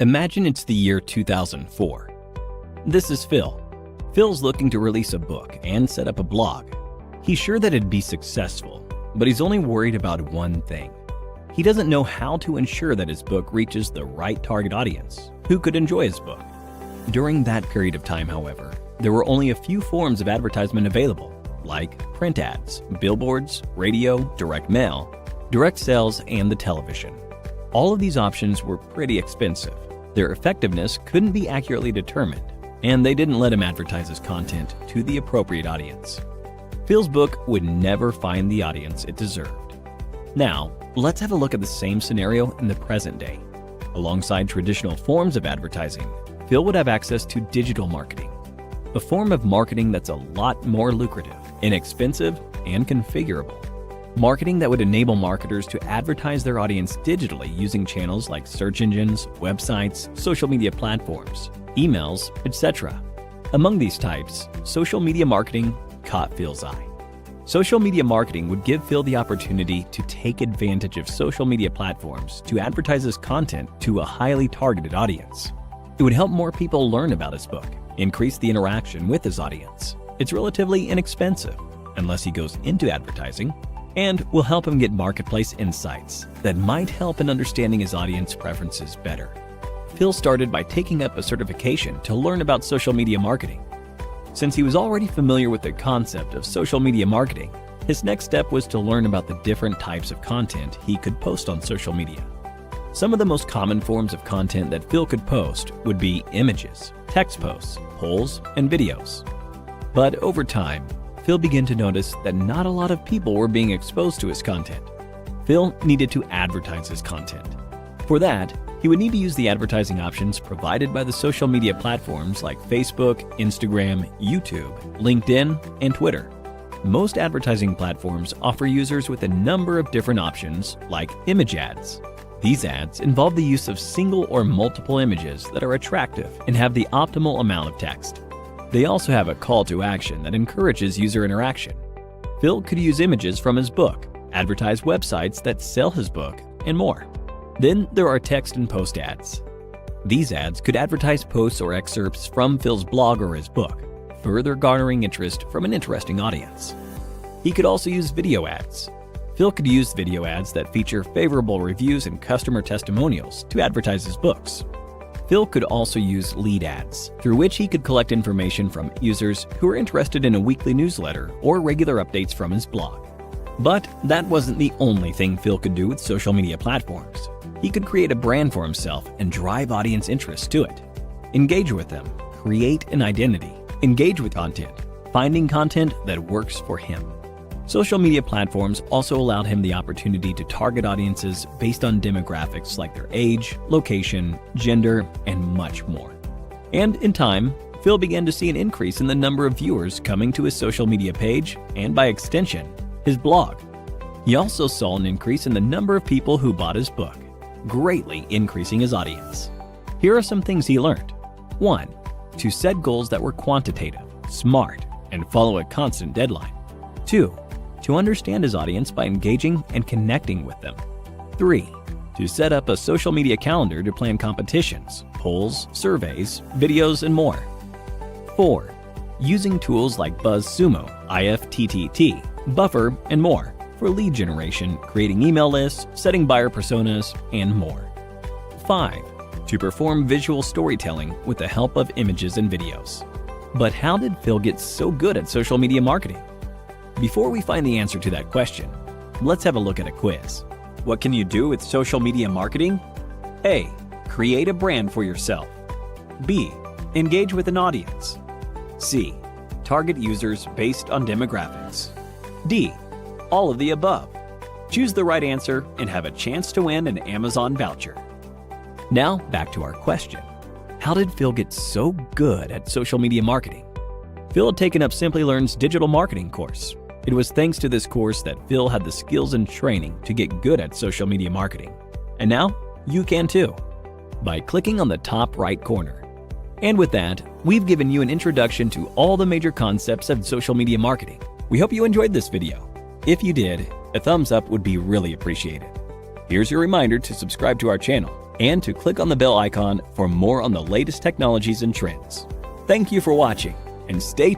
Imagine it's the year 2004. This is Phil. Phil's looking to release a book and set up a blog. He's sure that it'd be successful, but he's only worried about one thing. He doesn't know how to ensure that his book reaches the right target audience who could enjoy his book. During that period of time, however, there were only a few forms of advertisement available, like print ads, billboards, radio, direct mail, direct sales, and the television. All of these options were pretty expensive. Their effectiveness couldn't be accurately determined, and they didn't let him advertise his content to the appropriate audience. Phil's book would never find the audience it deserved. Now, let's have a look at the same scenario in the present day. Alongside traditional forms of advertising, Phil would have access to digital marketing, a form of marketing that's a lot more lucrative, inexpensive, and configurable. Marketing that would enable marketers to advertise their audience digitally using channels like search engines, websites, social media platforms, emails, etc. Among these types, social media marketing caught Phil's eye. Social media marketing would give Phil the opportunity to take advantage of social media platforms to advertise his content to a highly targeted audience. It would help more people learn about his book, increase the interaction with his audience. It's relatively inexpensive, unless he goes into advertising, and will help him get marketplace insights that might help in understanding his audience preferences better. Phil started by taking up a certification to learn about social media marketing. Since he was already familiar with the concept of social media marketing, his next step was to learn about the different types of content he could post on social media. Some of the most common forms of content that Phil could post would be images, text posts, polls, and videos. But over time, Phil began to notice that not a lot of people were being exposed to his content. Phil needed to advertise his content. For that, he would need to use the advertising options provided by the social media platforms like Facebook, Instagram, YouTube, LinkedIn, and Twitter. Most advertising platforms offer users with a number of different options like image ads. These ads involve the use of single or multiple images that are attractive and have the optimal amount of text. They also have a call to action that encourages user interaction. Phil could use images from his book, advertise websites that sell his book, and more. Then there are text and post ads. These ads could advertise posts or excerpts from Phil's blog or his book, further garnering interest from an interesting audience. He could also use video ads. Phil could use video ads that feature favorable reviews and customer testimonials to advertise his books. Phil could also use lead ads, through which he could collect information from users who are interested in a weekly newsletter or regular updates from his blog. But that wasn't the only thing Phil could do with social media platforms. He could create a brand for himself and drive audience interest to it. Engage with them, create an identity, engage with content, finding content that works for him. Social media platforms also allowed him the opportunity to target audiences based on demographics like their age, location, gender, and much more. And in time, Phil began to see an increase in the number of viewers coming to his social media page and, by extension, his blog. He also saw an increase in the number of people who bought his book, greatly increasing his audience. Here are some things he learned. 1. To set goals that were quantitative, smart, and follow a constant deadline. 2. To understand his audience by engaging and connecting with them. 3. To set up a social media calendar to plan competitions, polls, surveys, videos, and more. 4. Using tools like BuzzSumo, IFTTT, Buffer, and more for lead generation, creating email lists, setting buyer personas, and more. 5. To perform visual storytelling with the help of images and videos. But how did Phil get so good at social media marketing? Before we find the answer to that question, let's have a look at a quiz. What can you do with social media marketing? A. Create a brand for yourself. B. Engage with an audience. C. Target users based on demographics. D. All of the above. Choose the right answer and have a chance to win an Amazon voucher. Now back to our question. How did Phil get so good at social media marketing? Phil had taken up Simplilearn's digital marketing course. It was thanks to this course that Phil had the skills and training to get good at social media marketing. And now, you can too, by clicking on the top right corner. And with that, we've given you an introduction to all the major concepts of social media marketing. We hope you enjoyed this video. If you did, a thumbs up would be really appreciated. Here's your reminder to subscribe to our channel and to click on the bell icon for more on the latest technologies and trends. Thank you for watching, and stay